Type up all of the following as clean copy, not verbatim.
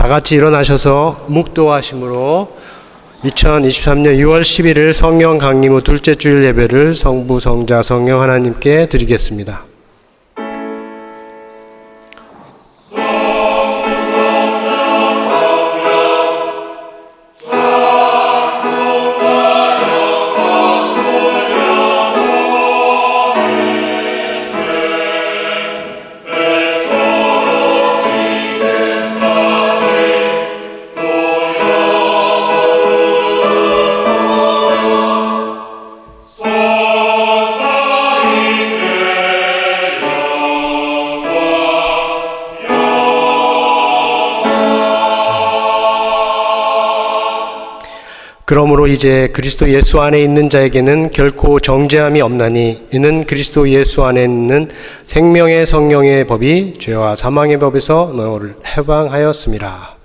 다 같이 일어나셔서 묵도하심으로 2023년 6월 11일 성령 강림 후 둘째 주일 예배를 성부, 성자, 성령 하나님께 드리겠습니다. 그러므로 이제 그리스도 예수 안에 있는 자에게는 결코 정죄함이 없나니 이는 그리스도 예수 안에 있는 생명의 성령의 법이 죄와 사망의 법에서 너를 해방하였습니다.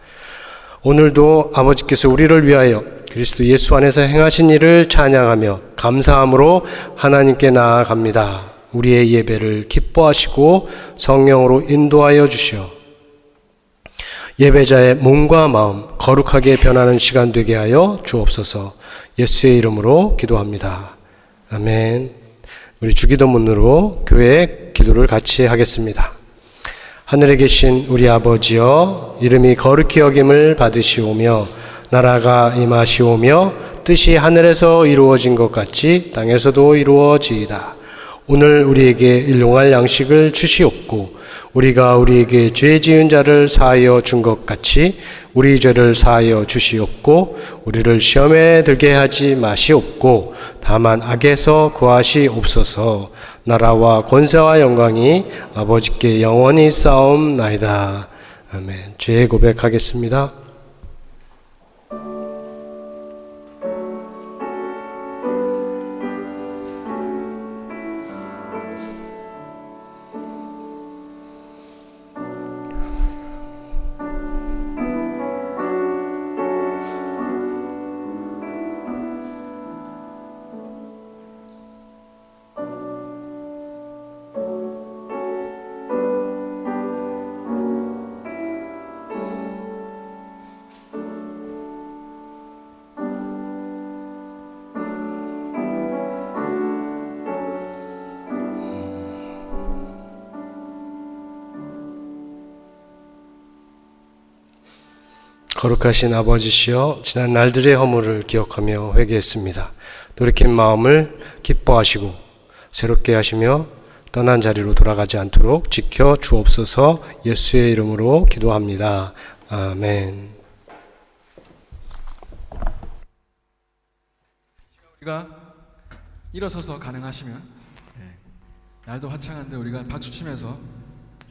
오늘도 아버지께서 우리를 위하여 그리스도 예수 안에서 행하신 일을 찬양하며 감사함으로 하나님께 나아갑니다. 우리의 예배를 기뻐하시고 성령으로 인도하여 주시어 예배자의 몸과 마음 거룩하게 변하는 시간 되게 하여 주옵소서. 예수의 이름으로 기도합니다. 아멘. 우리 주기도문으로 교회 기도를 같이 하겠습니다. 하늘에 계신 우리 아버지여, 이름이 거룩히 여김을 받으시오며 나라가 임하시오며 뜻이 하늘에서 이루어진 것 같이 땅에서도 이루어지이다. 오늘 우리에게 일용할 양식을 주시옵고 우리가 우리에게 죄 지은 자를 사하여 준 것 같이 우리 죄를 사하여 주시옵고 우리를 시험에 들게 하지 마시옵고 다만 악에서 구하시옵소서. 나라와 권세와 영광이 아버지께 영원히 쌓옵나이다. 아멘. 죄 고백하겠습니다. 거룩하신 아버지시여, 지난 날들의 허물을 기억하며 회개했습니다. 돌이킨 마음을 기뻐하시고 새롭게 하시며 떠난 자리로 돌아가지 않도록 지켜 주옵소서. 예수의 이름으로 기도합니다. 아멘. 우리가 일어서서 가능하시면 날도 화창한데 우리가 박수치면서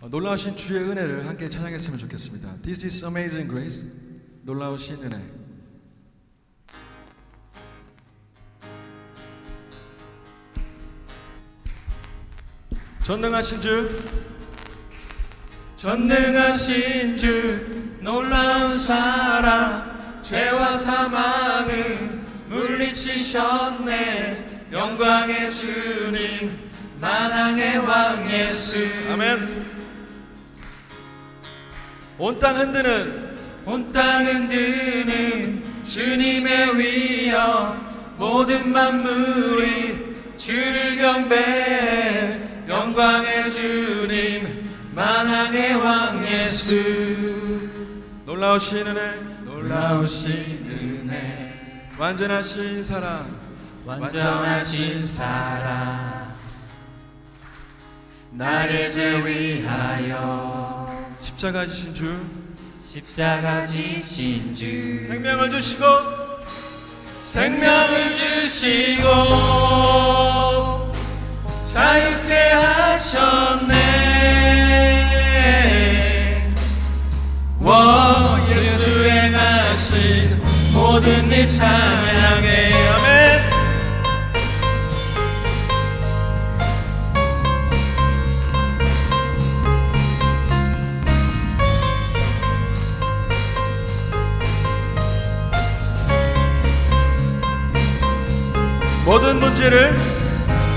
놀라우신 주의 은혜를 함께 찬양했으면 좋겠습니다. This is amazing grace. 놀라우신 은혜. 전능하신 주 놀라운 사랑 죄와 사망을 물리치셨네. 영광의 주님 만왕의 왕 예수. 아멘. 온 땅 흔드는 주님의 위엄, 모든 만물이 주를 경배해. 영광의 주님 만왕의 왕 예수. 놀라우신 은혜 완전하신 사랑 나를 제위하여 십자가 지신 주 생명을 주시고 자유케 하셨네. 예수 행하신 모든 일 찬양해. 아멘.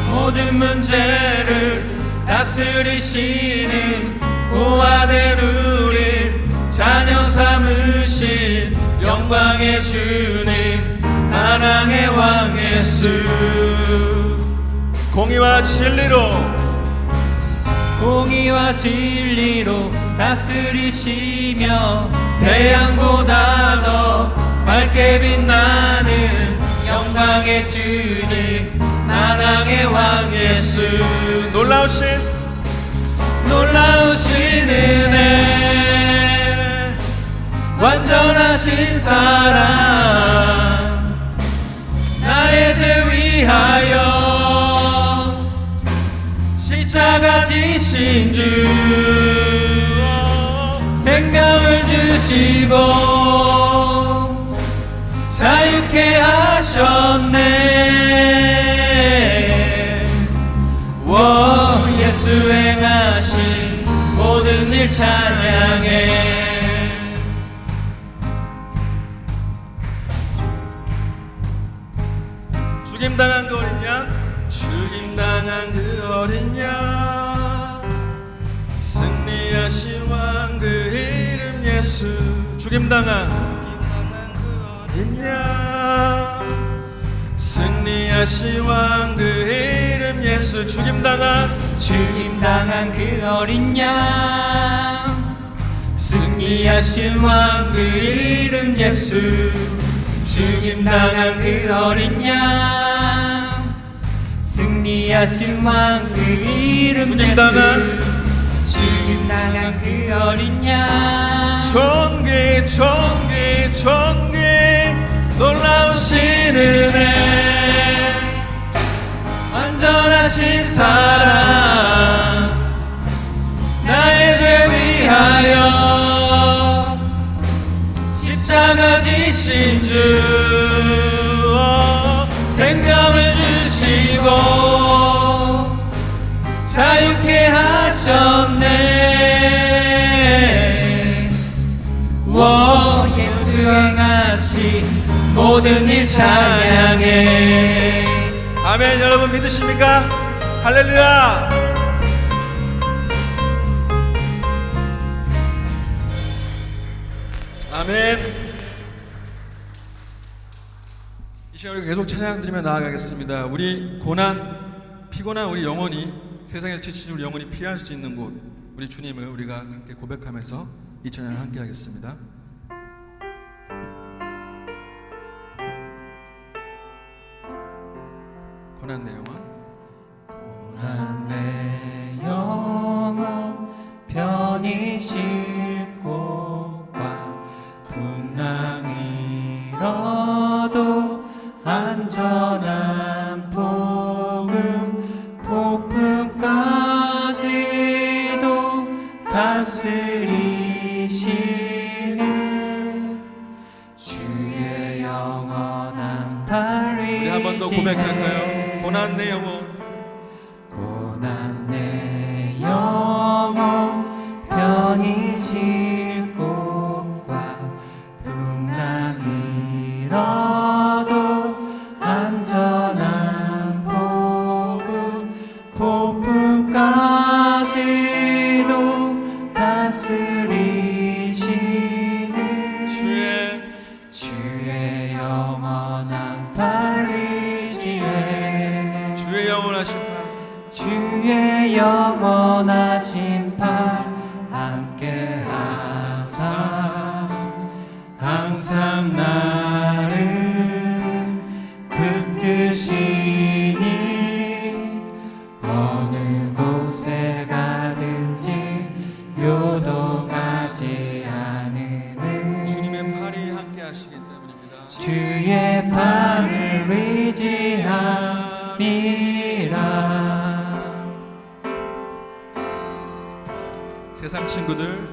모든 문제를 다스리시는 고아된 우릴 자녀 삼으 영광의 주님 만왕의 왕 예수. 공의와 진리로 다스리시며 태양보다 더 밝게 빛나는 영광의 주님 만왕의 왕 예수. 놀라우신 은혜 완전하신 사랑 나의 죄 위하여 십자가 지신 주 생명을 주시고 자유케 하셨네. 예수 행하신 모든 일 찬양해. 죽임당한 그 어린 양, 죽임당한 그 어린 양, 승리하신 왕 그 이름 예수. 죽임당한 그 어린 양, 승리하신 왕 그 이름 예수. 죽임당한 그 어린 양, 승리하신 왕 그 이름 예수. 죽임당한 그 어린 양, 승리하신 왕 그 이름 예수. 죽임당한 그 어린 양, 존귀 놀라우신 은혜 완전하신 사랑 나의 죄 위하여 십자가 지신 주 생명을 주시고 자유케 하셨네. 예수 행하신 모든 일 찬양해. 아멘. 여러분 믿으십니까? 할렐루야. 아멘. 이 시간 우리 계속 찬양 드리며 나아가겠습니다. 우리 피곤한 우리 영혼이, 세상에서 지친 우리 영혼이 피할 수 있는 곳, 우리 주님을 우리가 함께 고백하면서 이 찬양을 함께 하겠습니다. 고난 내 영혼 편히 쉴 곳과 풍랑이 일어도 안전한 폭풍까지도 다스리시는 주의 영원한 팔 위에. 우리 한 번 더 고백할까요? 고난 내 영혼 편히 쉴 곳과 풍랑이 일어도 안전한 폭풍까지도 다스리시는 주의 영원한 팔 위에. 주의 영원하신 팔 함께 하사 항상 나를 붙드시니 어느 곳에 가든지 요동하지 않으는 주님의 팔이 함께 하시기 때문입니다. 주의 팔을 의지함이라. 세상 친구들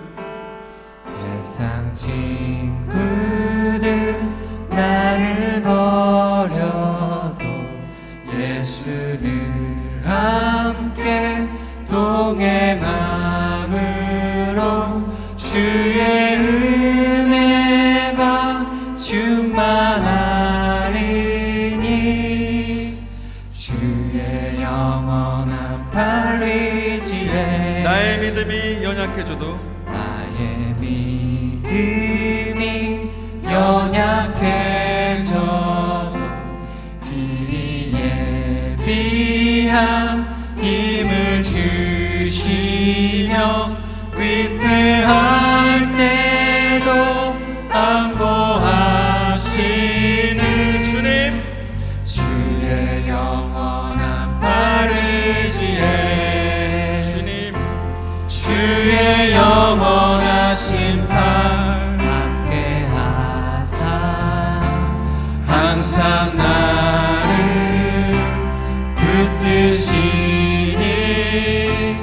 나를 버려도 예수 늘 함께 동행함으로 주의 은혜가 충만하리니 주의 영원한 팔 위에. 나의 믿음이 연약해져도 연약해져도 미리 예비한 힘을 주시며 위태할 때도 안보하시는 주님, 주의 영원한 팔 의지에 주님, 주의 영원하신 팔 함께 하사 항상 나를 붙드시니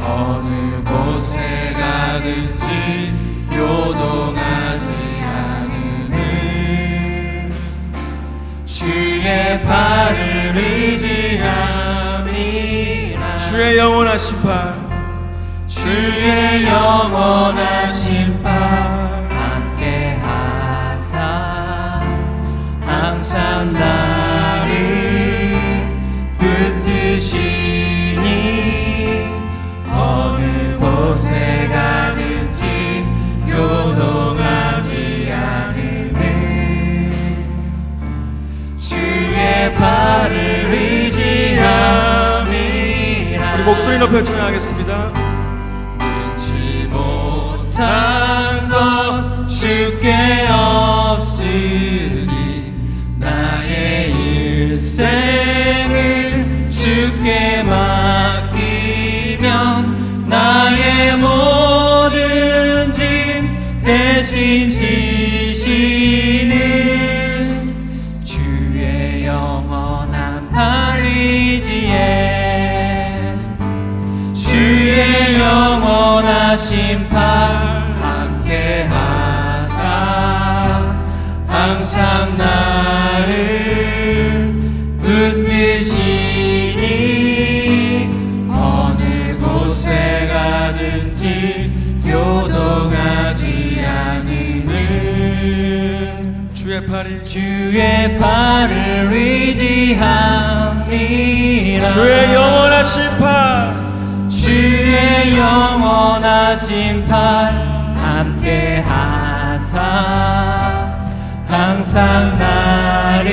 어느 곳에 가든지 요동하지 않으는 주의 팔을 의지함이라 주의 영원하신 팔, 주의 영원하신 팔 함께 하사 항상 나를 붙드시니 어느 곳에 가든지 요동하지 않으는 주의 팔을 의지함이라 우리 목소리 높여 찬양하겠습니다. 능치 못한 것 주께 없으니 나의 일생을 주께 맡기면 나의 모든 짐 대신 지시는 주의 영원한 팔 의지에 주의 영원하신 팔 함께 하사 항상 나를 붙드시니 어느 곳에 가든지 요동하지 않으는 주의 팔이, 주의 팔을 의지함이라 주의 영원하신 팔, 주의 영원하신 팔 함께 하사 항상 나를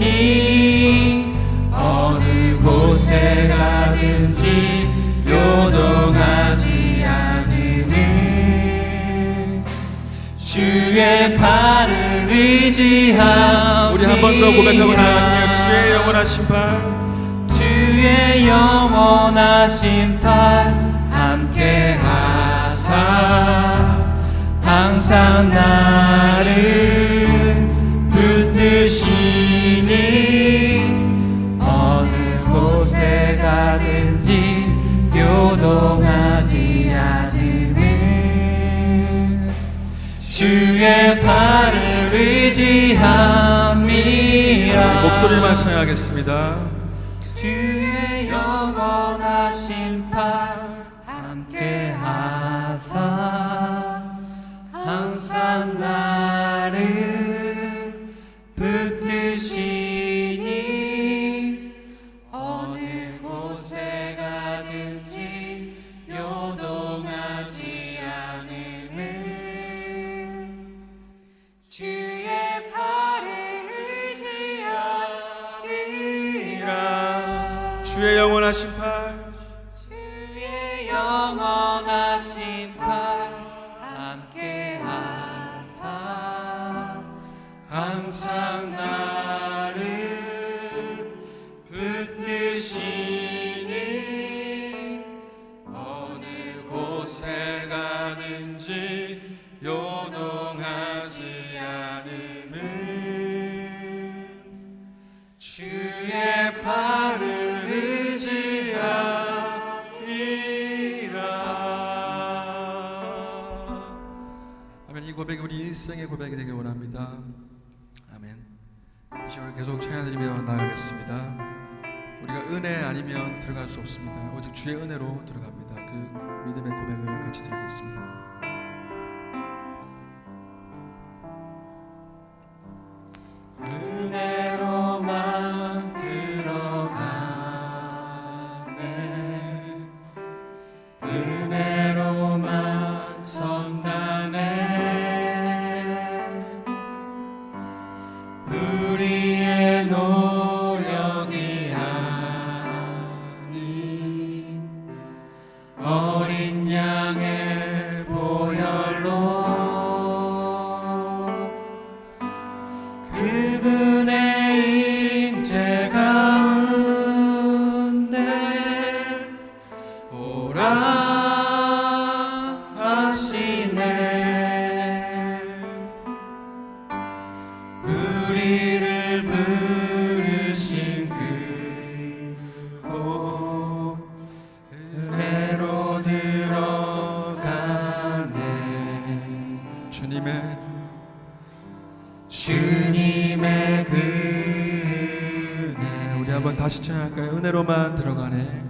붙드시니 어느 곳에 가든지 요동하지 않으는 주의 팔을 의지함이라 우리 한 번 더 고백하고 나갈게요. 주의 영원하신 팔, 주의 영원하신 팔 함께 하사 항상 나를 붙드시니 어느 곳에 가든지 요동하지 않으는 주의 팔을 의지함이라 목소리만 찬양하겠습니다. 주의 영원하신 팔 함께 하사 항상 나를 붙드시니 어느 곳에 가든지 요동하지 않으는 주의 팔을 의지하리라 주의 영원하신 팔, 주의 영원하신 팔 함께 하사 항상 나를 붙드시니 어느 곳에 가든지 요동하지 않으는 주의 팔을 의지함이라 아멘. 이 고백이 우리 일생의 고백이 되길 원합니다. 아멘. 이 시간을 계속 찬양드리며 나아가겠습니다. 우리가 은혜 아니면 들어갈 수 없습니다. 오직 주의 은혜로 들어갑니다. 그 믿음의 고백을 같이 드리겠습니다. 은혜로만 들어가네 은혜로만 선다 다시 찬양할까요? 은혜로만 들어가네.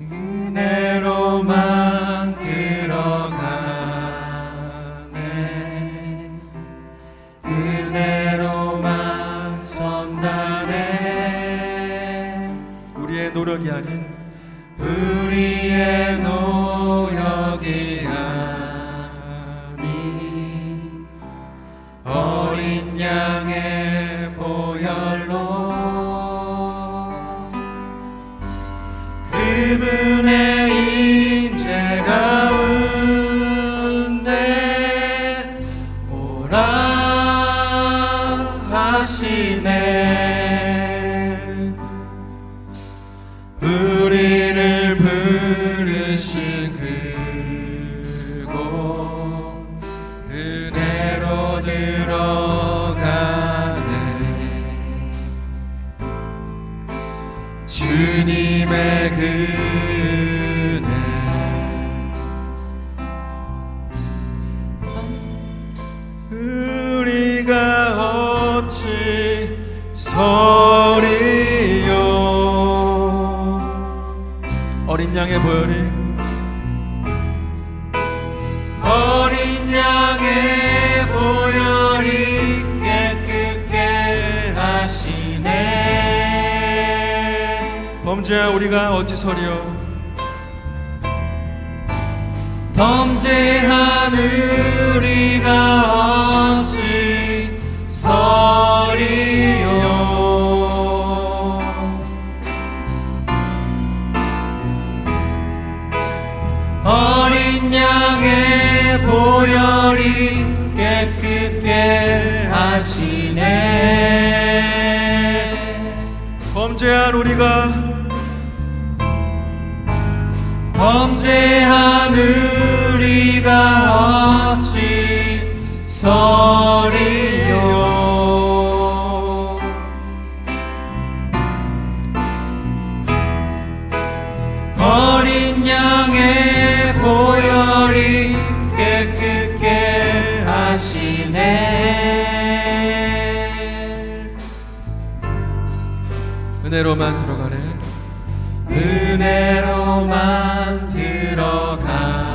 은혜로만 들어가네. 은혜로만 선다네. 우리의 노력이 아닌 우리의 노력이 아닌 어린 양의 보혈로 그분의 임재 가운데 오라 하시네. 우리를 부르신 그곳 은혜로 들어가네. 주님의 은혜 우리가 어찌 서리요. 어린 양의 보혈이 어린 양의 보혈이 깨끗게 하시네. 범죄한 우리가 어찌 서리요. 범죄한 우리가 어찌 서리요. 어린 양의 보혈이 깨끗게 하시네. 범죄한 우리가 범죄한 우리가 어찌 서리요. 어린 양의 보혈이 깨끗게 하시네. 은혜로만 들어가네. 은혜로만 들어가네.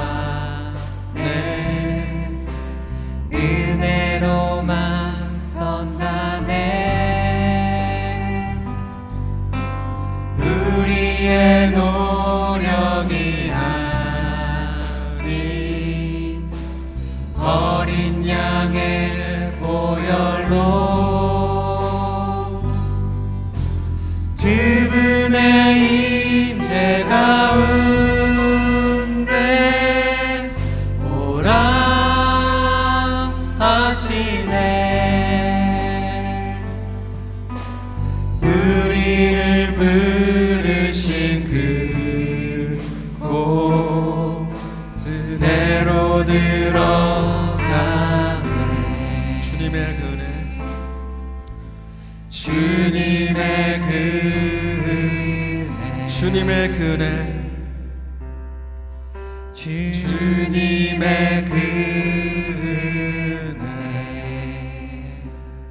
은혜로만 선다네. 우리의 노력이 아닌 어린 양의 보혈로 그분의 임재 가운데 오라 하시네. 우리를 부르신 그곳 은혜로 들어가네. 주님의 은혜 주님의 은혜 주님의 은혜 주님의 은혜.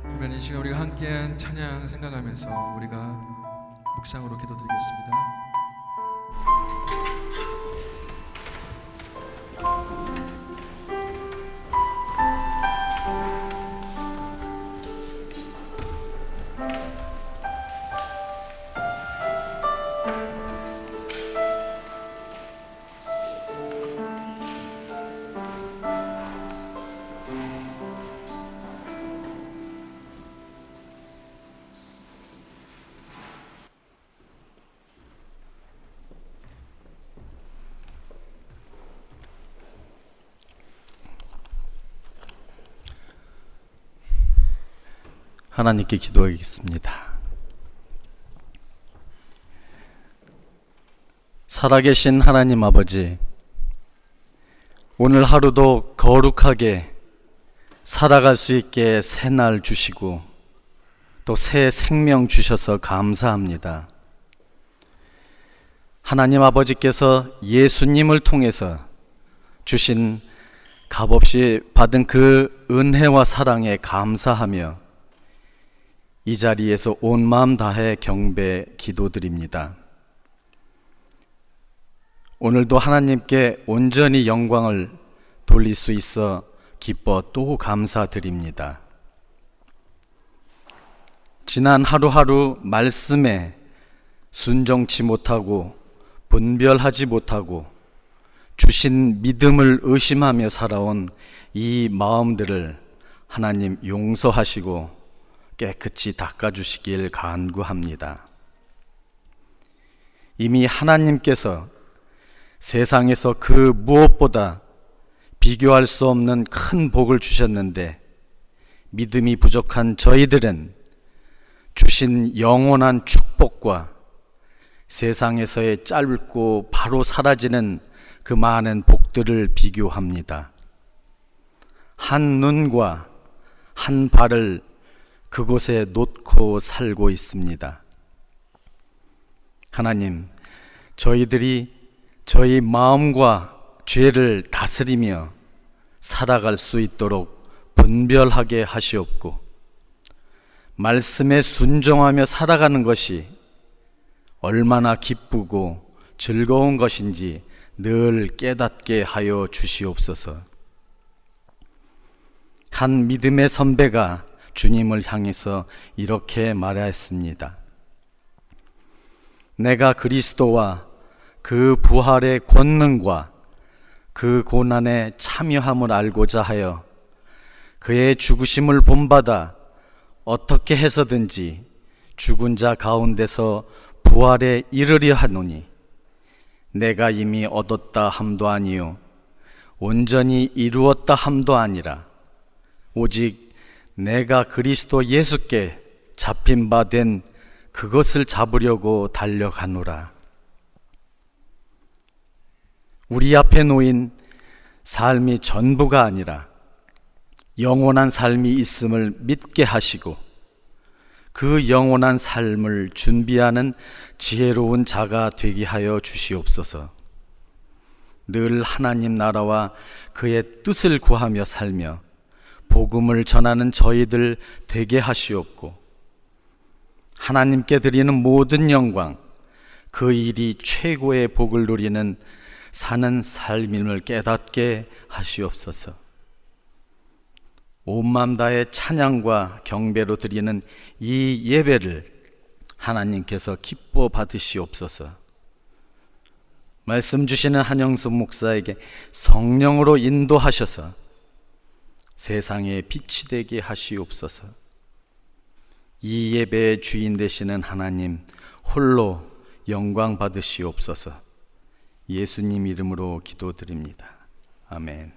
그러면 이 시간 우리가 함께한 찬양 생각하면서 우리가 묵상으로 기도드리겠습니다. 하나님께 기도하겠습니다. 살아계신 하나님 아버지, 오늘 하루도 거룩하게 살아갈 수 있게 새 날 주시고 또 새 생명 주셔서 감사합니다. 하나님 아버지께서 예수님을 통해서 주신 값없이 받은 그 은혜와 사랑에 감사하며 이 자리에서 온 마음 다해 경배 기도드립니다. 오늘도 하나님께 온전히 영광을 돌릴 수 있어 기뻐 또 감사드립니다. 지난 하루하루 말씀에 순종치 못하고 분별하지 못하고 주신 믿음을 의심하며 살아온 이 마음들을 하나님 용서하시고 깨끗이 닦아주시길 간구합니다. 이미 하나님께서 세상에서 그 무엇보다 비교할 수 없는 큰 복을 주셨는데 믿음이 부족한 저희들은 주신 영원한 축복과 세상에서의 짧고 바로 사라지는 그 많은 복들을 비교합니다. 한 눈과 한 발을 그곳에 놓고 살고 있습니다. 하나님, 저희들이 저희 마음과 죄를 다스리며 살아갈 수 있도록 분별하게 하시옵고 말씀에 순종하며 살아가는 것이 얼마나 기쁘고 즐거운 것인지 늘 깨닫게 하여 주시옵소서. 한 믿음의 선배가 주님을 향해서 이렇게 말하였습니다. 내가 그리스도와 그 부활의 권능과 그 고난에 참여함을 알고자 하여 그의 죽으심을 본받아 어떻게 해서든지 죽은 자 가운데서 부활에 이르려 하노니 내가 이미 얻었다 함도 아니요 온전히 이루었다 함도 아니라 오직 내가 그리스도 예수께 잡힌 바 된 그것을 잡으려고 달려가노라. 우리 앞에 놓인 삶이 전부가 아니라 영원한 삶이 있음을 믿게 하시고 그 영원한 삶을 준비하는 지혜로운 자가 되게 하여 주시옵소서. 늘 하나님 나라와 그의 뜻을 구하며 살며 복음을 전하는 저희들 되게 하시옵고 하나님께 드리는 모든 영광, 그 일이 최고의 복을 누리는 사는 삶임을 깨닫게 하시옵소서. 온 마음 다해 찬양과 경배로 드리는 이 예배를 하나님께서 기뻐 받으시옵소서. 말씀 주시는 한영수 목사에게 성령으로 인도하셔서 세상에 빛이 되게 하시옵소서. 이 예배의 주인 되시는 하나님 홀로 영광 받으시옵소서. 예수님 이름으로 기도드립니다. 아멘.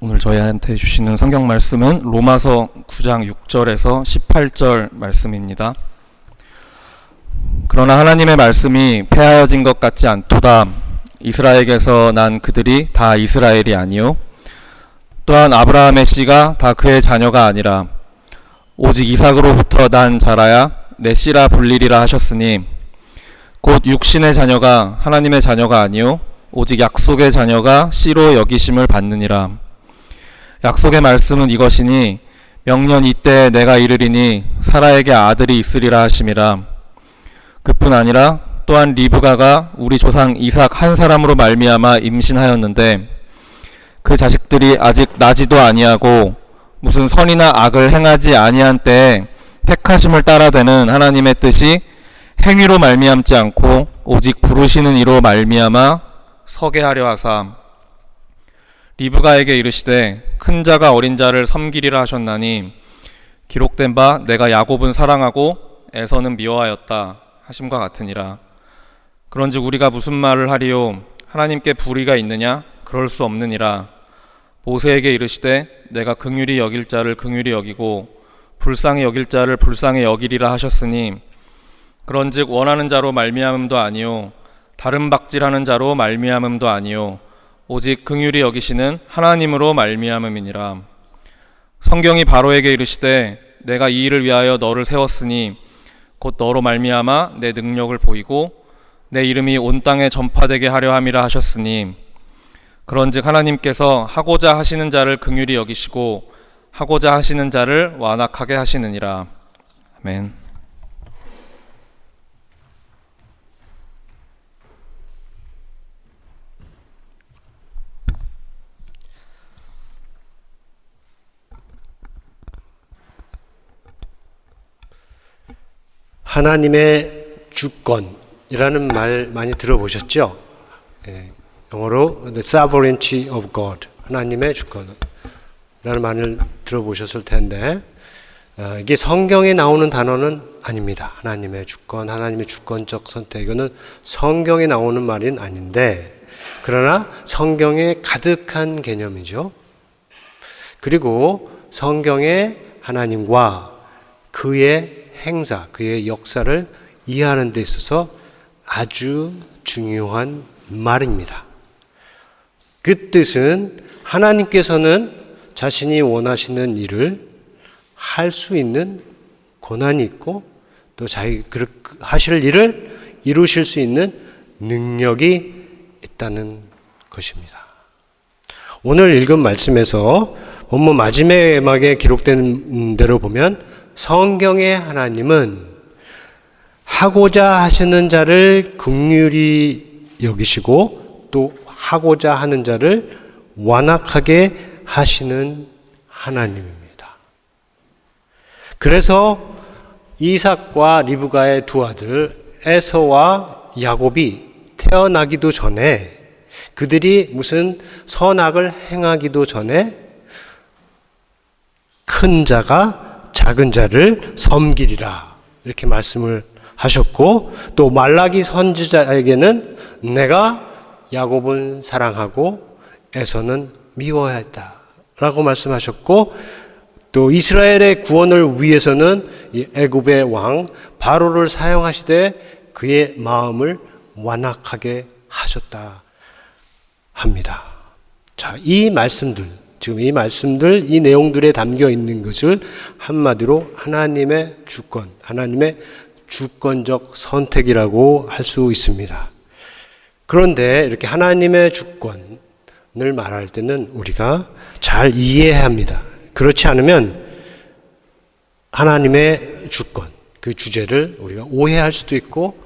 오늘 저희한테 주시는 성경 말씀은 로마서 9장 6절에서 18절 말씀입니다. 그러나 하나님의 말씀이 폐하여진 것 같지 않도다. 이스라엘에게서 난 그들이 다 이스라엘이 아니요 또한 아브라함의 씨가 다 그의 자녀가 아니라 오직 이삭으로부터 난 자라야 내 씨라 불리리라 하셨으니 곧 육신의 자녀가 하나님의 자녀가 아니요 오직 약속의 자녀가 씨로 여기심을 받느니라. 약속의 말씀은 이것이니 명년 이때에 내가 이르리니 사라에게 아들이 있으리라 하심이라. 그뿐 아니라 또한 리브가가 우리 조상 이삭 한 사람으로 말미암아 임신하였는데 그 자식들이 아직 나지도 아니하고 무슨 선이나 악을 행하지 아니한 때에 택하심을 따라되는 하나님의 뜻이 행위로 말미암지 않고 오직 부르시는 이로 말미암아 서게 하려 하사 리브가에게 이르시되 큰 자가 어린 자를 섬기리라 하셨나니 기록된 바 내가 야곱은 사랑하고 에서는 미워하였다 하심과 같으니라. 그런즉 우리가 무슨 말을 하리요 하나님께 불의가 있느냐 그럴 수 없느니라. 모세에게 이르시되 내가 긍휼히 여길 자를 긍휼히 여기고 불쌍히 여길 자를 불쌍히 여기리라 하셨으니 그런즉 원하는 자로 말미암음도 아니요 다른 박질하는 자로 말미암음도 아니요 오직 긍휼히 여기시는 하나님으로 말미암음이니라. 성경이 바로에게 이르시되 내가 이 일을 위하여 너를 세웠으니 곧 너로 말미암아 내 능력을 보이고 내 이름이 온 땅에 전파되게 하려 함이라 하셨으니 그런즉 하나님께서 하고자 하시는 자를 긍휼히 여기시고 하고자 하시는 자를 완악하게 하시느니라. 아멘. 하나님의 주권이라는 말 많이 들어보셨죠? 영어로 The Sovereignty of God, 하나님의 주권이라는 말을 들어보셨을 텐데 이게 성경에 나오는 단어는 아닙니다. 하나님의 주권, 하나님의 주권적 선택, 이거는 성경에 나오는 말은 아닌데 그러나 성경에 가득한 개념이죠. 그리고 성경에 하나님과 그의 행사, 그의 역사를 이해하는 데 있어서 아주 중요한 말입니다. 그 뜻은 하나님께서는 자신이 원하시는 일을 할 수 있는 권한이 있고 또 자기 하실 일을 이루실 수 있는 능력이 있다는 것입니다. 오늘 읽은 말씀에서 본문 마지막에 기록된 대로 보면 성경의 하나님은 하고자 하시는 자를 긍휼히 여기시고 또 하고자 하는 자를 완악하게 하시는 하나님입니다. 그래서 이삭과 리브가의 두 아들 에서와 야곱이 태어나기도 전에 그들이 무슨 선악을 행하기도 전에 큰 자가 작은 자를 섬기리라 이렇게 말씀을 하셨고 또 말라기 선지자에게는 내가 야곱은 사랑하고 에서는 미워했다 라고 말씀하셨고 또 이스라엘의 구원을 위해서는 이 애굽의 왕 바로를 사용하시되 그의 마음을 완악하게 하셨다 합니다. 자, 이 말씀들, 지금 이 말씀들, 이 내용들에 담겨 있는 것을 한마디로 하나님의 주권, 하나님의 주권적 선택이라고 할 수 있습니다. 그런데 이렇게 하나님의 주권을 말할 때는 우리가 잘 이해해야 합니다. 그렇지 않으면 하나님의 주권, 그 주제를 우리가 오해할 수도 있고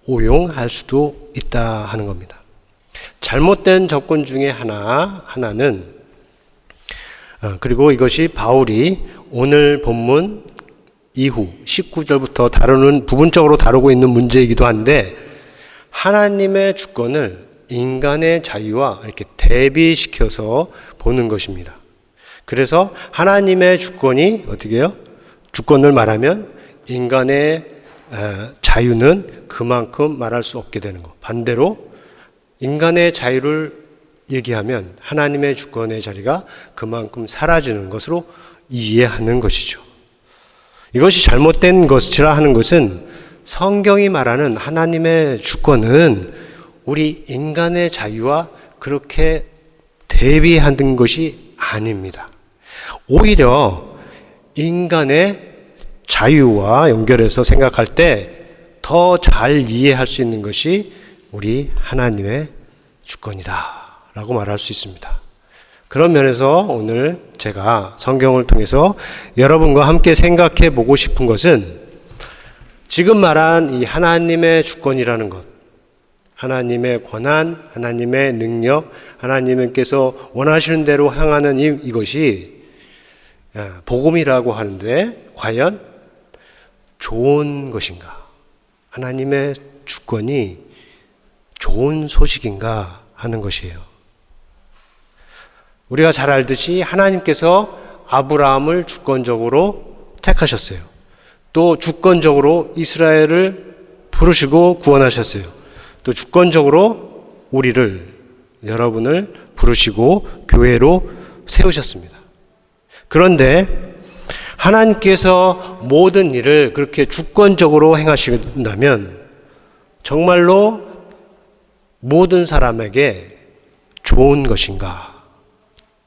오용할 수도 있다 하는 겁니다. 잘못된 접근 중에 하나는 그리고 이것이 바울이 오늘 본문 이후 19절부터 부분적으로 다루고 있는 문제이기도 한데, 하나님의 주권을 인간의 자유와 이렇게 대비시켜서 보는 것입니다. 그래서 하나님의 주권이 어떻게 해요? 주권을 말하면 인간의 자유는 그만큼 말할 수 없게 되는 것. 반대로 인간의 자유를 얘기하면 하나님의 주권의 자리가 그만큼 사라지는 것으로 이해하는 것이죠. 이것이 잘못된 것이라 하는 것은 성경이 말하는 하나님의 주권은 우리 인간의 자유와 그렇게 대비하는 것이 아닙니다. 오히려 인간의 자유와 연결해서 생각할 때 더 잘 이해할 수 있는 것이 우리 하나님의 주권이다 라고 말할 수 있습니다. 그런 면에서 오늘 제가 성경을 통해서 여러분과 함께 생각해 보고 싶은 것은, 지금 말한 이 하나님의 주권이라는 것, 하나님의 권한, 하나님의 능력, 하나님께서 원하시는 대로 향하는 이것이 복음이라고 하는데 과연 좋은 것인가? 하나님의 주권이 좋은 소식인가 하는 것이에요. 우리가 잘 알듯이 하나님께서 아브라함을 주권적으로 택하셨어요. 또 주권적으로 이스라엘을 부르시고 구원하셨어요. 또 주권적으로 여러분을 부르시고 교회로 세우셨습니다. 그런데 하나님께서 모든 일을 그렇게 주권적으로 행하신다면 정말로 모든 사람에게 좋은 것인가?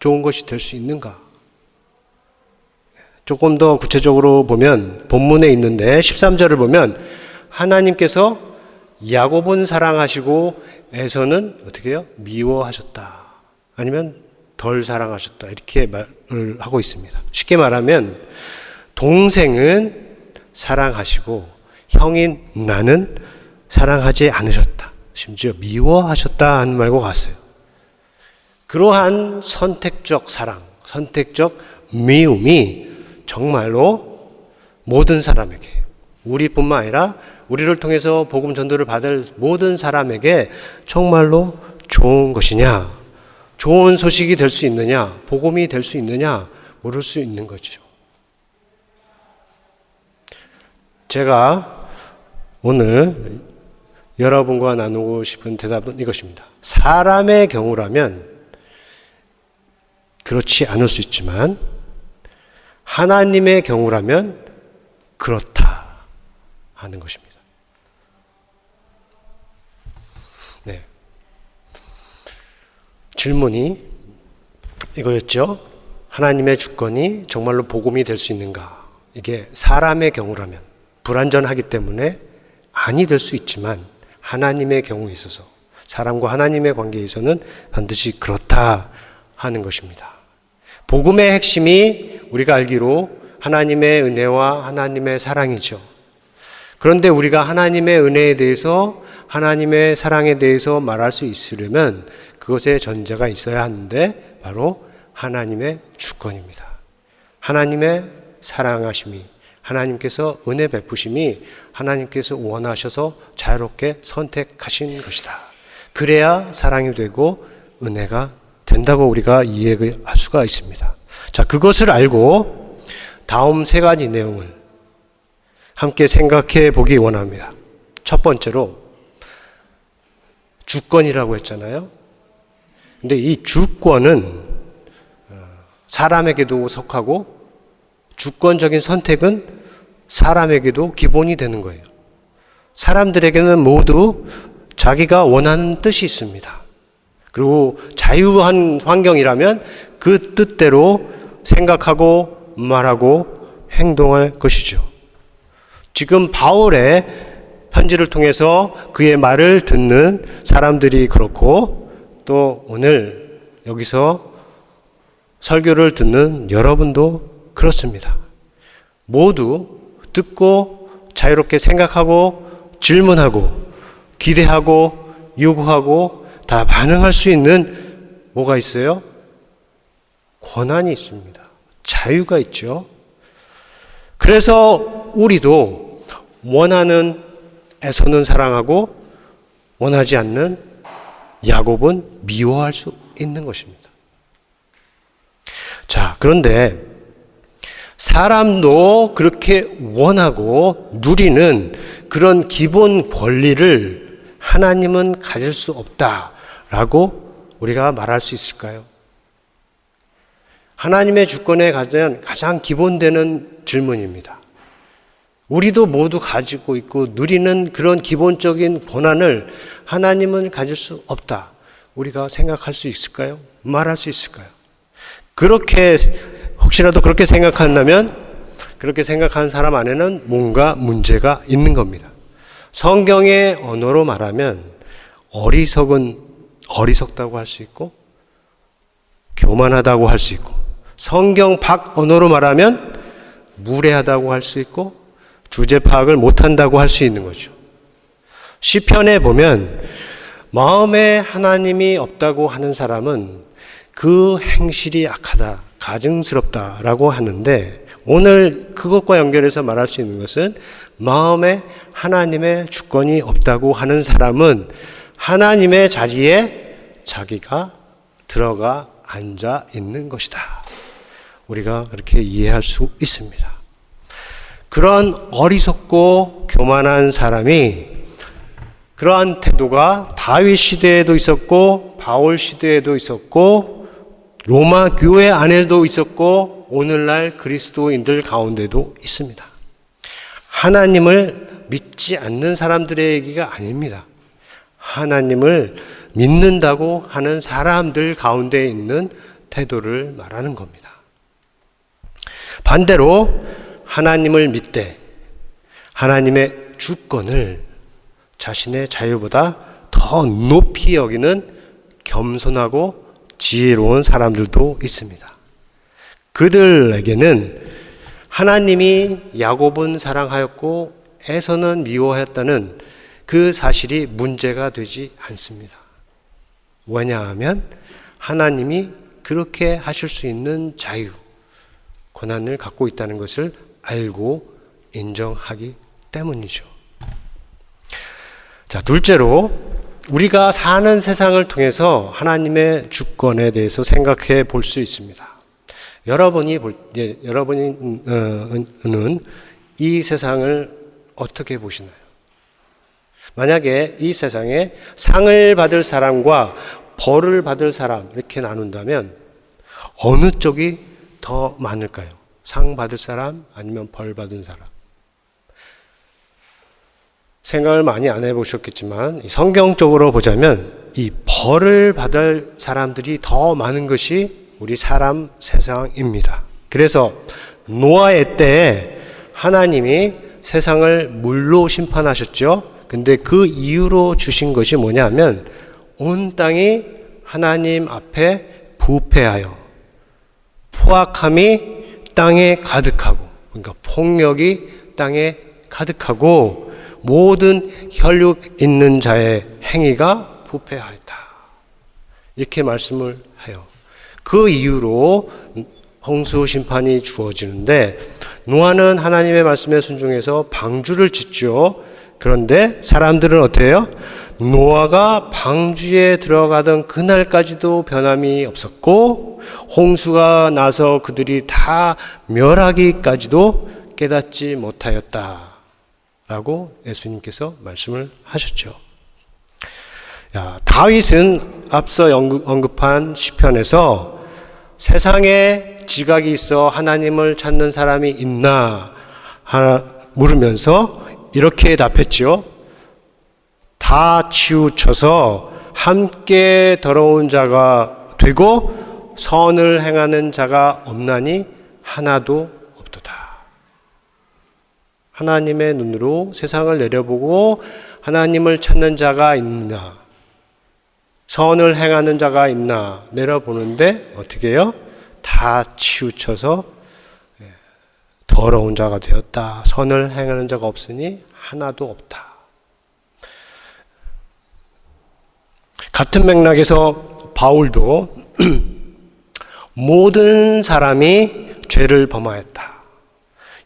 좋은 것이 될 수 있는가? 조금 더 구체적으로 보면 본문에 있는데 13절을 보면 하나님께서 야곱은 사랑하시고 에서는 어떻게 해요? 미워하셨다. 아니면 덜 사랑하셨다. 이렇게 말을 하고 있습니다. 쉽게 말하면 동생은 사랑하시고 형인 나는 사랑하지 않으셨다. 심지어 미워하셨다 하는 말과 같아요. 그러한 선택적 사랑, 선택적 미움이 정말로 모든 사람에게, 우리뿐만 아니라 우리를 통해서 복음 전도를 받을 모든 사람에게 정말로 좋은 것이냐, 좋은 소식이 될 수 있느냐, 복음이 될 수 있느냐 모를 수 있는 거죠. 제가 오늘 여러분과 나누고 싶은 대답은 이것입니다. 사람의 경우라면 그렇지 않을 수 있지만 하나님의 경우라면 그렇다 하는 것입니다. 네. 질문이 이거였죠. 하나님의 주권이 정말로 복음이 될 수 있는가? 이게 사람의 경우라면 불완전하기 때문에 아니 될 수 있지만 하나님의 경우에 있어서, 사람과 하나님의 관계에 있어서는 반드시 그렇다 하는 것입니다. 복음의 핵심이 우리가 알기로 하나님의 은혜와 하나님의 사랑이죠. 그런데 우리가 하나님의 은혜에 대해서, 하나님의 사랑에 대해서 말할 수 있으려면 그것의 전제가 있어야 하는데 바로 하나님의 주권입니다. 하나님의 사랑하심이, 하나님께서 은혜 베푸심이 하나님께서 원하셔서 자유롭게 선택하신 것이다. 그래야 사랑이 되고 은혜가 된다고 우리가 이해할 수가 있습니다. 자, 그것을 알고 다음 세 가지 내용을 함께 생각해 보기 원합니다. 첫 번째로 주권이라고 했잖아요. 근데 이 주권은 사람에게도 속하고 주권적인 선택은 사람에게도 기본이 되는 거예요. 사람들에게는 모두 자기가 원하는 뜻이 있습니다. 그리고 자유한 환경이라면 그 뜻대로 생각하고 말하고 행동할 것이죠. 지금 바울의 편지를 통해서 그의 말을 듣는 사람들이 그렇고, 또 오늘 여기서 설교를 듣는 여러분도 그렇습니다. 모두 듣고 자유롭게 생각하고 질문하고 기대하고 요구하고 다 반응할 수 있는 뭐가 있어요? 권한이 있습니다. 자유가 있죠. 그래서 우리도 원하는 에서는 사랑하고 원하지 않는 야곱은 미워할 수 있는 것입니다. 자, 그런데 사람도 그렇게 원하고 누리는 그런 기본 권리를 하나님은 가질 수 없다라고 우리가 말할 수 있을까요? 하나님의 주권에 가장 기본되는 질문입니다. 우리도 모두 가지고 있고 누리는 그런 기본적인 권한을 하나님은 가질 수 없다. 우리가 생각할 수 있을까요? 말할 수 있을까요? 그렇게 혹시라도 그렇게 생각한다면 그렇게 생각하는 사람 안에는 뭔가 문제가 있는 겁니다. 성경의 언어로 말하면 어리석다고 할 수 있고 교만하다고 할 수 있고 성경 밖 언어로 말하면 무례하다고 할 수 있고 주제 파악을 못한다고 할 수 있는 거죠. 시편에 보면 마음에 하나님이 없다고 하는 사람은 그 행실이 악하다, 가증스럽다라고 하는데 오늘 그것과 연결해서 말할 수 있는 것은 마음에 하나님의 주권이 없다고 하는 사람은 하나님의 자리에 자기가 들어가 앉아 있는 것이다. 우리가 그렇게 이해할 수 있습니다. 그런 어리석고 교만한 사람이 그러한 태도가 다윗 시대에도 있었고 바울 시대에도 있었고 로마 교회 안에도 있었고 오늘날 그리스도인들 가운데도 있습니다. 하나님을 믿지 않는 사람들의 얘기가 아닙니다. 하나님을 믿는다고 하는 사람들 가운데 있는 태도를 말하는 겁니다. 반대로 하나님을 믿되 하나님의 주권을 자신의 자유보다 더 높이 여기는 겸손하고 지혜로운 사람들도 있습니다. 그들에게는 하나님이 야곱은 사랑하였고 에서는 미워했다는 그 사실이 문제가 되지 않습니다. 왜냐하면 하나님이 그렇게 하실 수 있는 자유, 권한을 갖고 있다는 것을 알고 인정하기 때문이죠. 자, 둘째로 우리가 사는 세상을 통해서 하나님의 주권에 대해서 생각해 볼 수 있습니다. 여러분은 이 세상을 어떻게 보시나요? 만약에 이 세상에 상을 받을 사람과 벌을 받을 사람 이렇게 나눈다면 어느 쪽이 더 많을까요? 상 받을 사람 아니면 벌 받은 사람? 생각을 많이 안 해보셨겠지만 성경적으로 보자면 이 벌을 받을 사람들이 더 많은 것이 우리 사람 세상입니다. 그래서 노아의 때에 하나님이 세상을 물로 심판하셨죠. 근데 그 이유로 주신 것이 뭐냐면 온 땅이 하나님 앞에 부패하여 포악함이 땅에 가득하고, 그러니까 폭력이 땅에 가득하고 모든 혈육 있는 자의 행위가 부패하였다. 이렇게 말씀을 해요. 그 이유로 홍수 심판이 주어지는데 노아는 하나님의 말씀에 순종해서 방주를 짓죠. 그런데 사람들은 어때요? 노아가 방주에 들어가던 그날까지도 변함이 없었고 홍수가 나서 그들이 다 멸하기까지도 깨닫지 못하였다 라고 예수님께서 말씀을 하셨죠. 다윗은 앞서 언급한 시편에서 세상에 지각이 있어 하나님을 찾는 사람이 있나 물으면서 이렇게 답했죠. 다 치우쳐서 함께 더러운 자가 되고 선을 행하는 자가 없나니 하나도 없도다. 하나님의 눈으로 세상을 내려보고 하나님을 찾는 자가 있나, 선을 행하는 자가 있나 내려보는데 어떻게 해요? 다 치우쳐서 더러운 자가 되었다. 선을 행하는 자가 없으니 하나도 없다. 같은 맥락에서 바울도 모든 사람이 죄를 범하였다.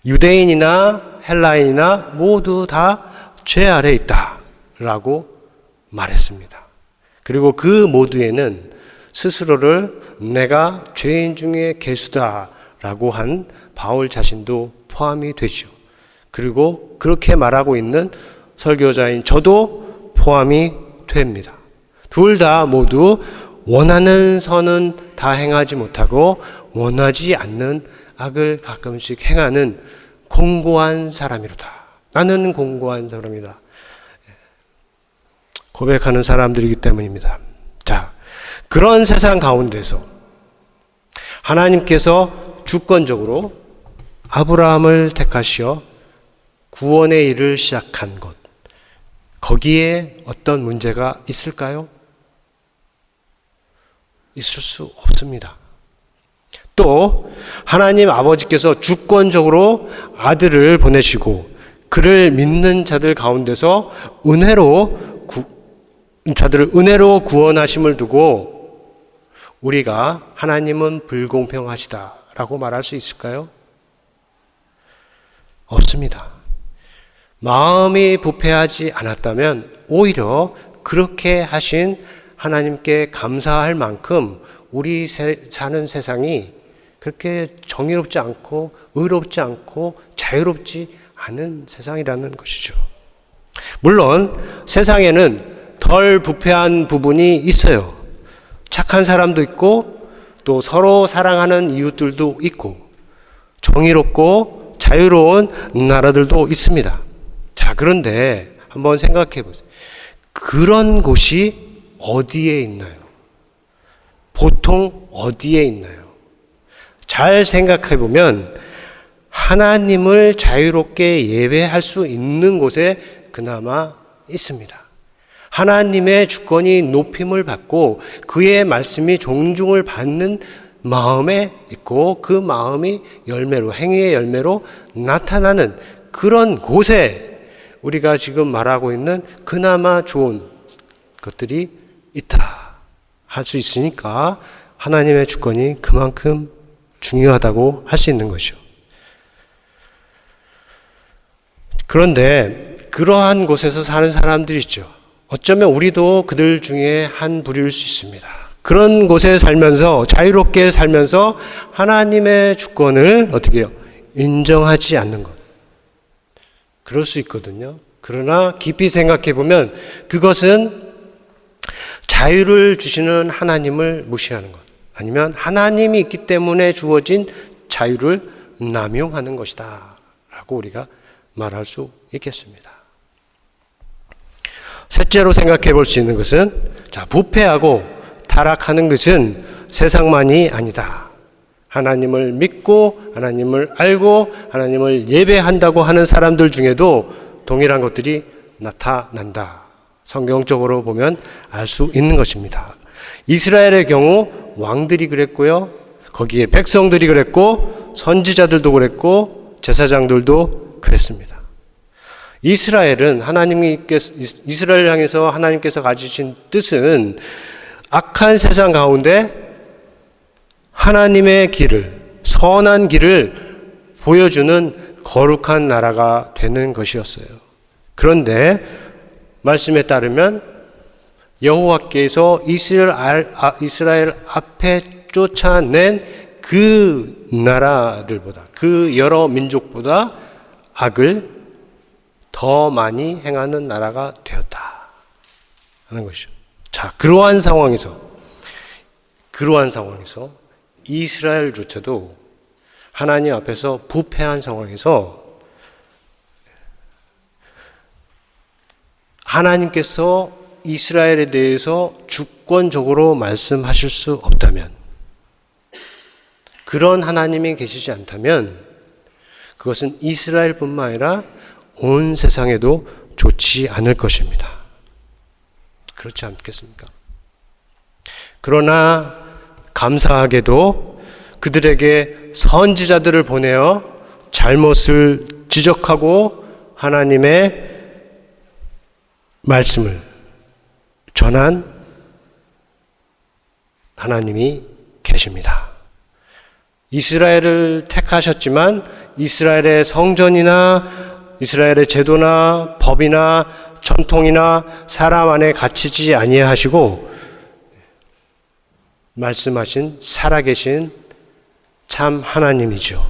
유대인이나 헬라인이나 모두 다 죄 아래 있다 라고 말했습니다. 그리고 그 모두에는 스스로를 내가 죄인 중에 괴수다 라고 한 바울 자신도 포함이 되죠. 그리고 그렇게 말하고 있는 설교자인 저도 포함이 됩니다. 둘 다 모두 원하는 선은 다 행하지 못하고 원하지 않는 악을 가끔씩 행하는 공고한 사람이로다. 나는 공고한 사람이다. 고백하는 사람들이기 때문입니다. 자, 그런 세상 가운데서 하나님께서 주권적으로 아브라함을 택하시어 구원의 일을 시작한 것, 거기에 어떤 문제가 있을까요? 있을 수 없습니다. 또 하나님 아버지께서 주권적으로 아들을 보내시고 그를 믿는 자들 가운데서 자들을 은혜로 구원하심을 두고 우리가 하나님은 불공평하시다라고 말할 수 있을까요? 없습니다. 마음이 부패하지 않았다면 오히려 그렇게 하신 하나님께 감사할 만큼 우리 사는 세상이 그렇게 정의롭지 않고 의롭지 않고 자유롭지 않은 세상이라는 것이죠. 물론 세상에는 덜 부패한 부분이 있어요. 착한 사람도 있고 또 서로 사랑하는 이웃들도 있고 정의롭고 자유로운 나라들도 있습니다. 자, 그런데 한번 생각해 보세요. 그런 곳이 어디에 있나요? 보통 어디에 있나요? 잘 생각해 보면 하나님을 자유롭게 예배할 수 있는 곳에 그나마 있습니다. 하나님의 주권이 높임을 받고 그의 말씀이 존중을 받는 마음에 있고 그 마음이 열매로, 행위의 열매로 나타나는 그런 곳에 우리가 지금 말하고 있는 그나마 좋은 것들이 있다 할 수 있으니까 하나님의 주권이 그만큼 중요하다고 할 수 있는 것이죠. 그런데 그러한 곳에서 사는 사람들이 있죠. 어쩌면 우리도 그들 중에 한 부류일 수 있습니다. 그런 곳에 살면서 자유롭게 살면서 하나님의 주권을 어떻게 해요? 인정하지 않는 것. 그럴 수 있거든요. 그러나 깊이 생각해 보면 그것은 자유를 주시는 하나님을 무시하는 것. 아니면 하나님이 있기 때문에 주어진 자유를 남용하는 것이다 라고 우리가 말할 수 있겠습니다. 셋째로 생각해 볼 수 있는 것은 부패하고 타락하는 것은 세상만이 아니다. 하나님을 믿고 하나님을 알고 하나님을 예배한다고 하는 사람들 중에도 동일한 것들이 나타난다. 성경적으로 보면 알 수 있는 것입니다. 이스라엘의 경우 왕들이 그랬고요. 거기에 백성들이 그랬고 선지자들도 그랬고 제사장들도 그랬습니다. 이스라엘을 향해서 하나님께서 가지신 뜻은 악한 세상 가운데 하나님의 길을, 선한 길을 보여주는 거룩한 나라가 되는 것이었어요. 그런데 말씀에 따르면 여호와께서 이스라엘 앞에 쫓아낸 그 나라들보다, 그 여러 민족보다 악을 더 많이 행하는 나라가 되었다 하는 것이죠. 자, 그러한 상황에서 이스라엘조차도 하나님 앞에서 부패한 상황에서 하나님께서 이스라엘에 대해서 주권적으로 말씀하실 수 없다면, 그런 하나님이 계시지 않다면 그것은 이스라엘뿐만 아니라 온 세상에도 좋지 않을 것입니다. 그렇지 않겠습니까? 그러나 감사하게도 그들에게 선지자들을 보내어 잘못을 지적하고 하나님의 말씀을 전한 하나님이 계십니다. 이스라엘을 택하셨지만 이스라엘의 성전이나 이스라엘의 제도나 법이나 전통이나 사람 안에 갇히지 아니하시고 말씀하신 살아계신 참 하나님이죠.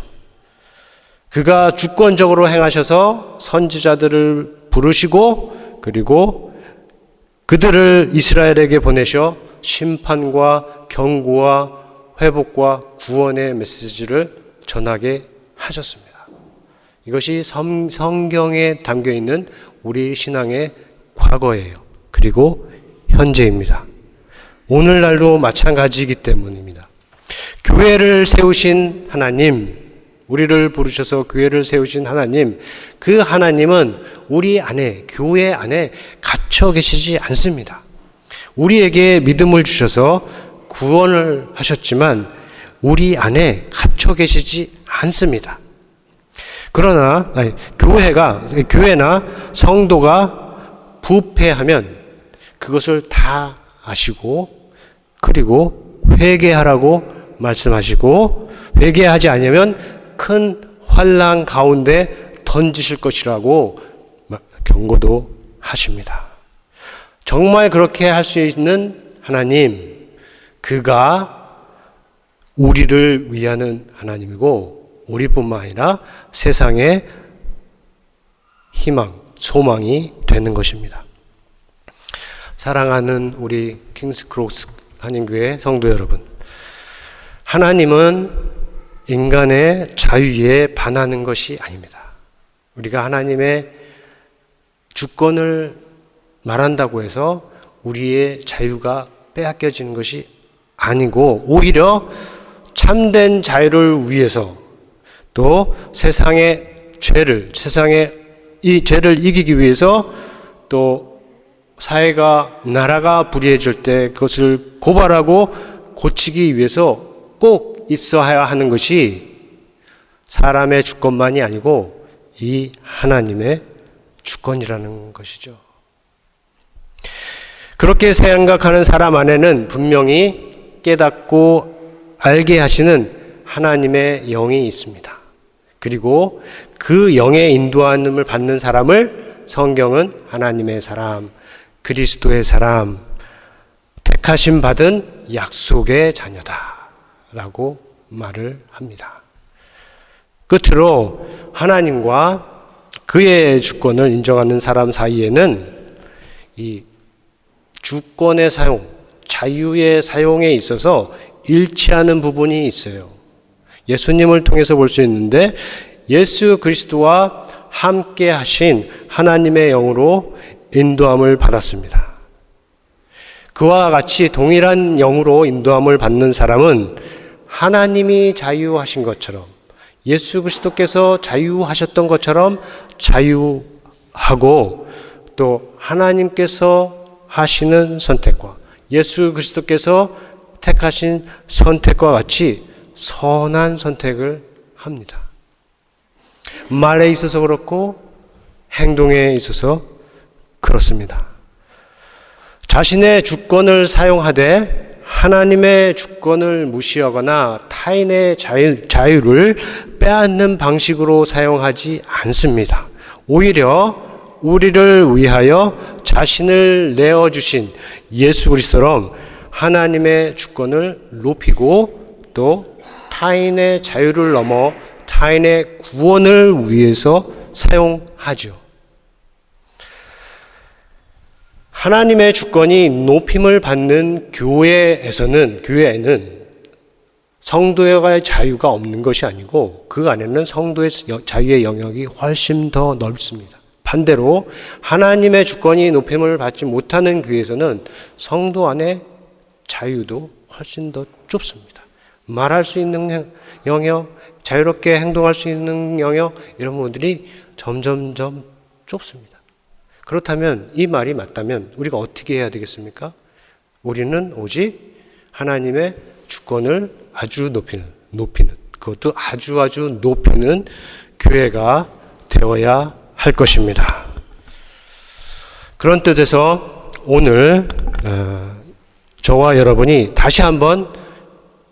그가 주권적으로 행하셔서 선지자들을 부르시고 그리고 그들을 이스라엘에게 보내셔 심판과 경고와 회복과 구원의 메시지를 전하게 하셨습니다. 이것이 성경에 담겨 있는 우리 신앙의 과거예요. 그리고 현재입니다. 오늘날도 마찬가지이기 때문입니다. 교회를 세우신 하나님, 우리를 부르셔서 교회를 세우신 하나님, 그 하나님은 우리 안에, 교회 안에 갇혀 계시지 않습니다. 우리에게 믿음을 주셔서 구원을 하셨지만 우리 안에 갇혀 계시지 않습니다. 그러나 교회나 성도가 부패하면 그것을 다 아시고 그리고 회개하라고 말씀하시고 회개하지 않으면 큰 환난 가운데 던지실 것이라고 경고도 하십니다. 정말 그렇게 할 수 있는 하나님, 그가 우리를 위하는 하나님이고 우리뿐만 아니라 세상의 희망, 소망이 되는 것입니다. 사랑하는 우리 킹스크로스 한인교회 성도 여러분, 하나님은 인간의 자유에 반하는 것이 아닙니다. 우리가 하나님의 주권을 말한다고 해서 우리의 자유가 빼앗겨지는 것이 아니고 오히려 참된 자유를 위해서 또 세상의 이 죄를 이기기 위해서 또 사회가 나라가 불의해질 때 그것을 고발하고 고치기 위해서 꼭 있어야 하는 것이 사람의 주권만이 아니고 이 하나님의 주권이라는 것이죠. 그렇게 생각하는 사람 안에는 분명히 깨닫고 알게 하시는 하나님의 영이 있습니다. 그리고 그 영의 인도함을 받는 사람을 성경은 하나님의 사람, 그리스도의 사람, 택하심 받은 약속의 자녀다 라고 말을 합니다. 끝으로 하나님과 그의 주권을 인정하는 사람 사이에는 이 주권의 사용, 자유의 사용에 있어서 일치하는 부분이 있어요. 예수님을 통해서 볼 수 있는데 예수 그리스도와 함께 하신 하나님의 영으로 인도함을 받았습니다. 그와 같이 동일한 영으로 인도함을 받는 사람은 하나님이 자유하신 것처럼 예수 그리스도께서 자유하셨던 것처럼 자유하고 또 하나님께서 하시는 선택과 예수 그리스도께서 택하신 선택과 같이 선한 선택을 합니다. 말에 있어서 그렇고 행동에 있어서 그렇습니다. 자신의 주권을 사용하되 하나님의 주권을 무시하거나 타인의 자유를 빼앗는 방식으로 사용하지 않습니다. 오히려 우리를 위하여 자신을 내어주신 예수 그리스도처럼 하나님의 주권을 높이고 또 타인의 자유를 넘어 타인의 구원을 위해서 사용하죠. 하나님의 주권이 높임을 받는 교회에는 성도의 자유가 없는 것이 아니고 그 안에는 성도의 자유의 영역이 훨씬 더 넓습니다. 반대로 하나님의 주권이 높임을 받지 못하는 교회에서는 성도 안에 자유도 훨씬 더 좁습니다. 말할 수 있는 영역, 자유롭게 행동할 수 있는 영역, 이런 부분들이 점점점 좁습니다. 그렇다면 이 말이 맞다면 우리가 어떻게 해야 되겠습니까? 우리는 오직 하나님의 주권을 아주 높이는 그것도 아주 높이는 교회가 되어야 할 것입니다. 그런 뜻에서 오늘 저와 여러분이 다시 한번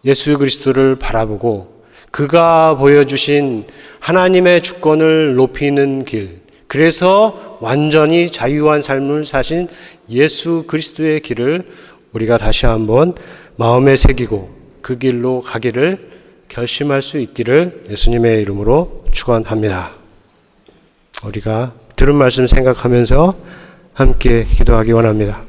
예수 그리스도를 바라보고 그가 보여주신 하나님의 주권을 높이는 길, 그래서 완전히 자유한 삶을 사신 예수 그리스도의 길을 우리가 다시 한번 마음에 새기고 그 길로 가기를 결심할 수 있기를 예수님의 이름으로 축원합니다. 우리가 들은 말씀 생각하면서 함께 기도하기 원합니다.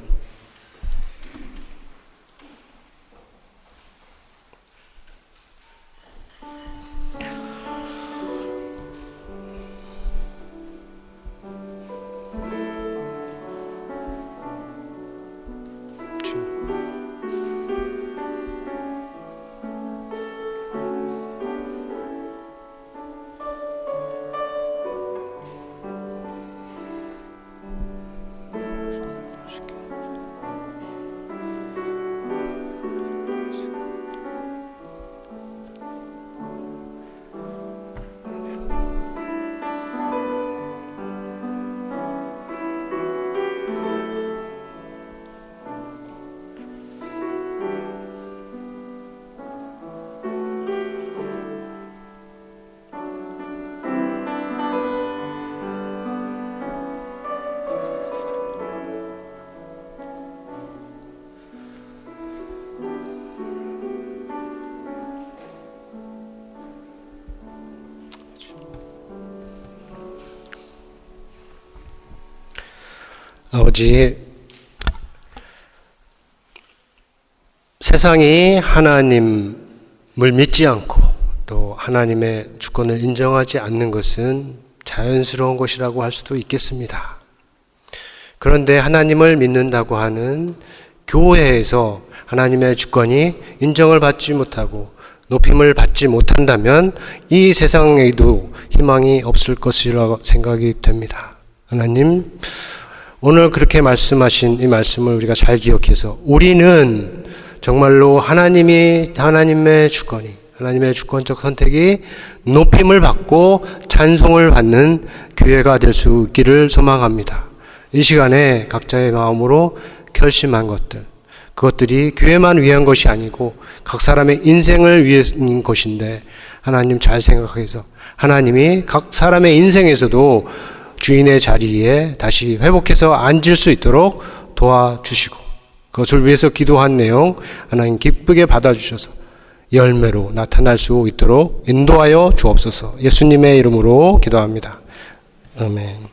아버지, 세상이 하나님을 믿지 않고 또 하나님의 주권을 인정하지 않는 것은 자연스러운 것이라고 할 수도 있겠습니다. 그런데 하나님을 믿는다고 하는 교회에서 하나님의 주권이 인정을 받지 못하고 높임을 받지 못한다면 이 세상에도 희망이 없을 것이라고 생각이 됩니다. 하나님, 오늘 그렇게 말씀하신 이 말씀을 우리가 잘 기억해서 우리는 정말로 하나님의 주권이, 하나님의 주권적 선택이 높임을 받고 찬송을 받는 교회가 될 수 있기를 소망합니다. 이 시간에 각자의 마음으로 결심한 것들, 그것들이 교회만 위한 것이 아니고 각 사람의 인생을 위한 것인데 하나님 잘 생각해서 하나님이 각 사람의 인생에서도 주인의 자리에 다시 회복해서 앉을 수 있도록 도와주시고 그것을 위해서 기도한 내용 하나님 기쁘게 받아주셔서 열매로 나타날 수 있도록 인도하여 주옵소서. 예수님의 이름으로 기도합니다. 아멘.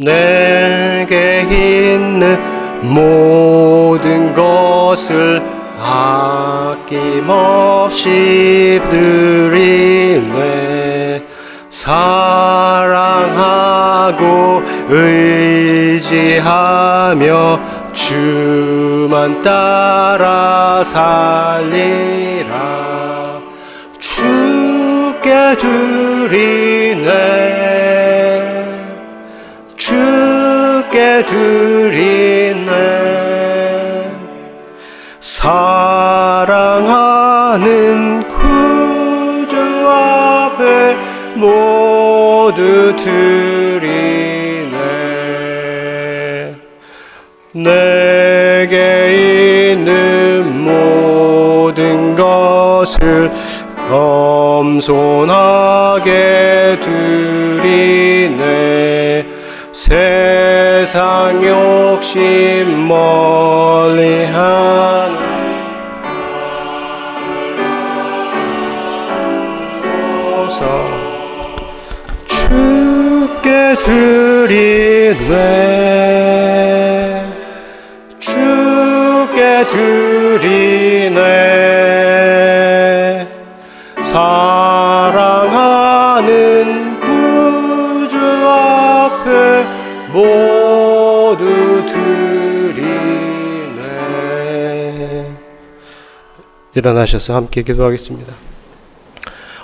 내게 있는 모든 것을 아낌없이 드리네. 사랑하고 의지하며 주만 따라 살리라. 주께 드리네. 주께 드리네. 사랑하는 구주 앞에 모두 드리네. 내게 있는 모든 것을 겸손하게 드리네. 세상 욕심 멀리하는 주께 드리네. 주께 드리네. 사랑하는 구주 앞에 모두 드리네. 일어나셔서 함께 기도하겠습니다.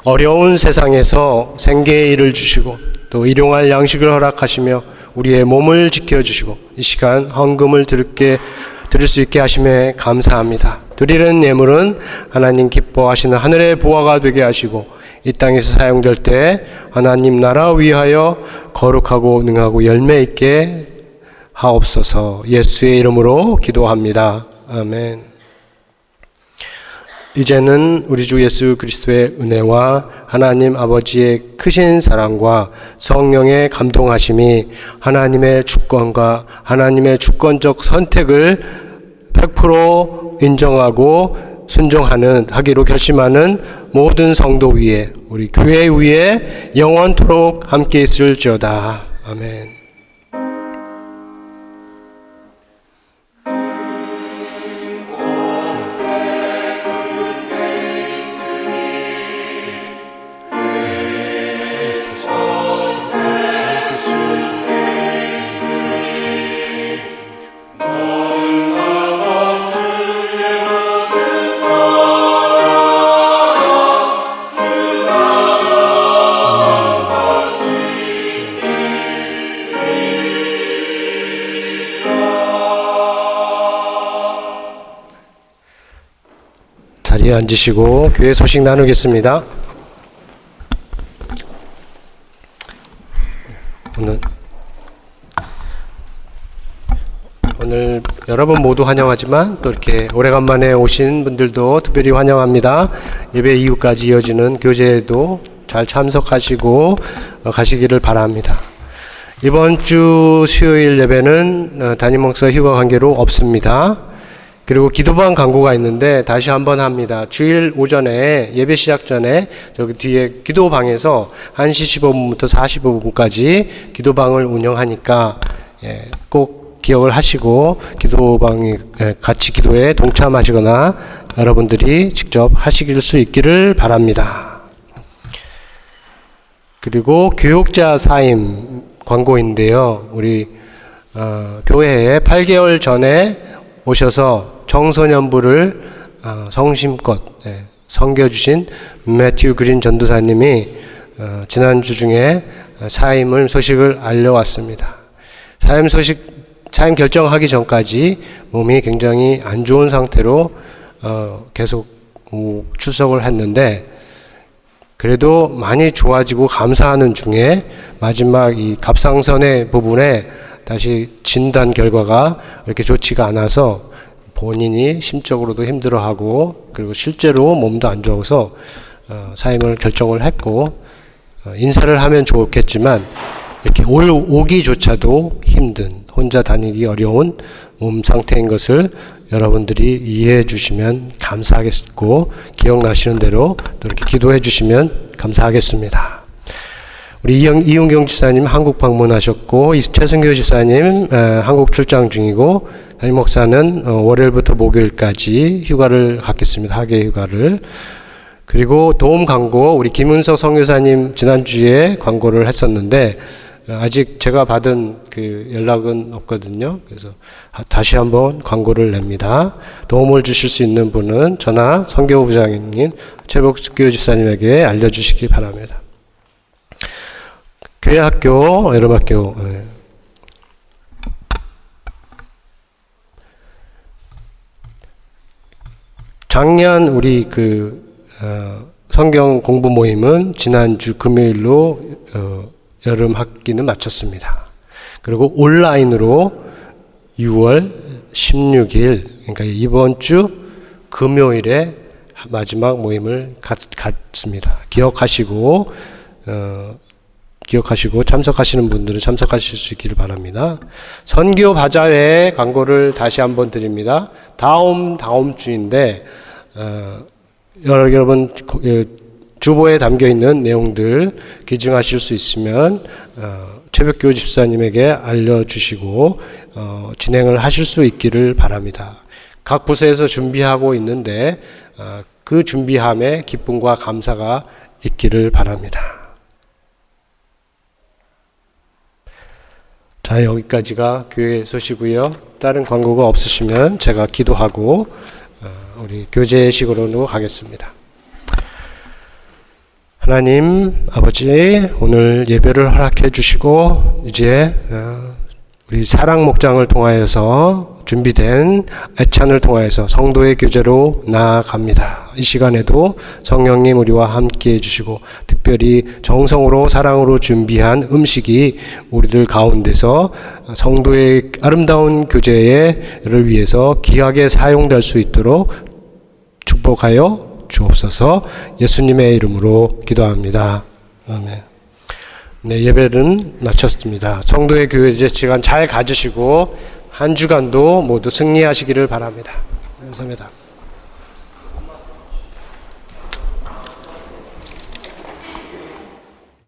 어려운 세상에서 생계의 일을 주시고 또 일용할 양식을 허락하시며 우리의 몸을 지켜주시고 이 시간 헌금을 드릴 드릴 수 있게 하심에 감사합니다. 드리는 예물은 하나님 기뻐하시는 하늘의 보화가 되게 하시고 이 땅에서 사용될 때 하나님 나라 위하여 거룩하고 능하고 열매 있게 하옵소서. 예수의 이름으로 기도합니다. 아멘. 이제는 우리 주 예수 그리스도의 은혜와 하나님 아버지의 크신 사랑과 성령의 감동하심이 하나님의 주권과 하나님의 주권적 선택을 100% 인정하고 하기로 결심하는 모든 성도 위에, 우리 교회 위에 영원토록 함께 있을지어다. 아멘. 자리에 앉으시고 교회 소식 나누겠습니다. 오늘 여러분 모두 환영하지만 또 이렇게 오래간만에 오신 분들도 특별히 환영합니다. 예배 이후까지 이어지는 교제에도 잘 참석하시고 가시기를 바랍니다. 이번 주 수요일 예배는 담임 목사 휴가 관계로 없습니다. 그리고 기도방 광고가 있는데 다시 한번 합니다. 주일 오전에 예배 시작 전에 저기 뒤에 기도방에서 1시 15분부터 45분까지 기도방을 운영하니까 꼭 기억을 하시고 기도방에 같이 기도에 동참하시거나 여러분들이 직접 하시길 수 있기를 바랍니다. 그리고 교육자 사임 광고인데요. 우리 교회에 8개월 전에 오셔서 청소년부를 성심껏 섬겨주신 매튜 그린 전도사님이 지난주 중에 소식을 알려왔습니다. 사임 결정하기 전까지 몸이 굉장히 안 좋은 상태로 계속 출석을 했는데 그래도 많이 좋아지고 감사하는 중에 마지막 이 갑상선의 부분에 다시 진단 결과가 이렇게 좋지가 않아서 본인이 심적으로도 힘들어하고 그리고 실제로 몸도 안 좋아서 사임을 결정을 했고 인사를 하면 좋겠지만 이렇게 오기조차도 힘든 혼자 다니기 어려운 몸 상태인 것을 여러분들이 이해해 주시면 감사하겠고 기억나시는 대로 또 이렇게 기도해 주시면 감사하겠습니다. 우리 이윤경 지사님 한국 방문하셨고 최승교 지사님 한국 출장 중이고 담임 목사는 월요일부터 목요일까지 휴가를 갖겠습니다. 학예 휴가를. 그리고 도움 광고 우리 김은석 선교사님 지난주에 광고를 했었는데 아직 제가 받은 그 연락은 없거든요. 그래서 다시 한번 광고를 냅니다. 도움을 주실 수 있는 분은 저나 선교부장님 최복교 지사님에게 알려주시기 바랍니다. 교회학교, 여름학교. 작년 우리 성경 공부 모임은 지난주 금요일로 여름 학기는 마쳤습니다. 그리고 온라인으로 6월 16일, 그러니까 이번 주 금요일에 마지막 모임을 갖습니다. 기억하시고 참석하시는 분들은 참석하실 수 있기를 바랍니다. 선교 바자회 광고를 다시 한번 드립니다. 다음 주인데 여러분 주보에 담겨 있는 내용들 기증하실 수 있으면 최백교 집사님에게 알려주시고 진행을 하실 수 있기를 바랍니다. 각 부서에서 준비하고 있는데 그 준비함에 기쁨과 감사가 있기를 바랍니다. 자, 여기까지가 교회 소식이고요. 다른 광고가 없으시면 제가 기도하고 우리 교제식으로 가겠습니다. 하나님 아버지, 오늘 예배를 허락해 주시고 이제 우리 사랑 목장을 통하여서 준비된 애찬을 통하여서 성도의 교제로 나아갑니다. 이 시간에도 성령님 우리와 함께 해주시고 특별히 정성으로 사랑으로 준비한 음식이 우리들 가운데서 성도의 아름다운 교제를 위해서 귀하게 사용될 수 있도록 축복하여 주옵소서. 예수님의 이름으로 기도합니다. 아멘. 네, 예배는 마쳤습니다. 성도의 교제 시간 잘 가지시고 한 주간도 모두 승리하시기를 바랍니다. 감사합니다.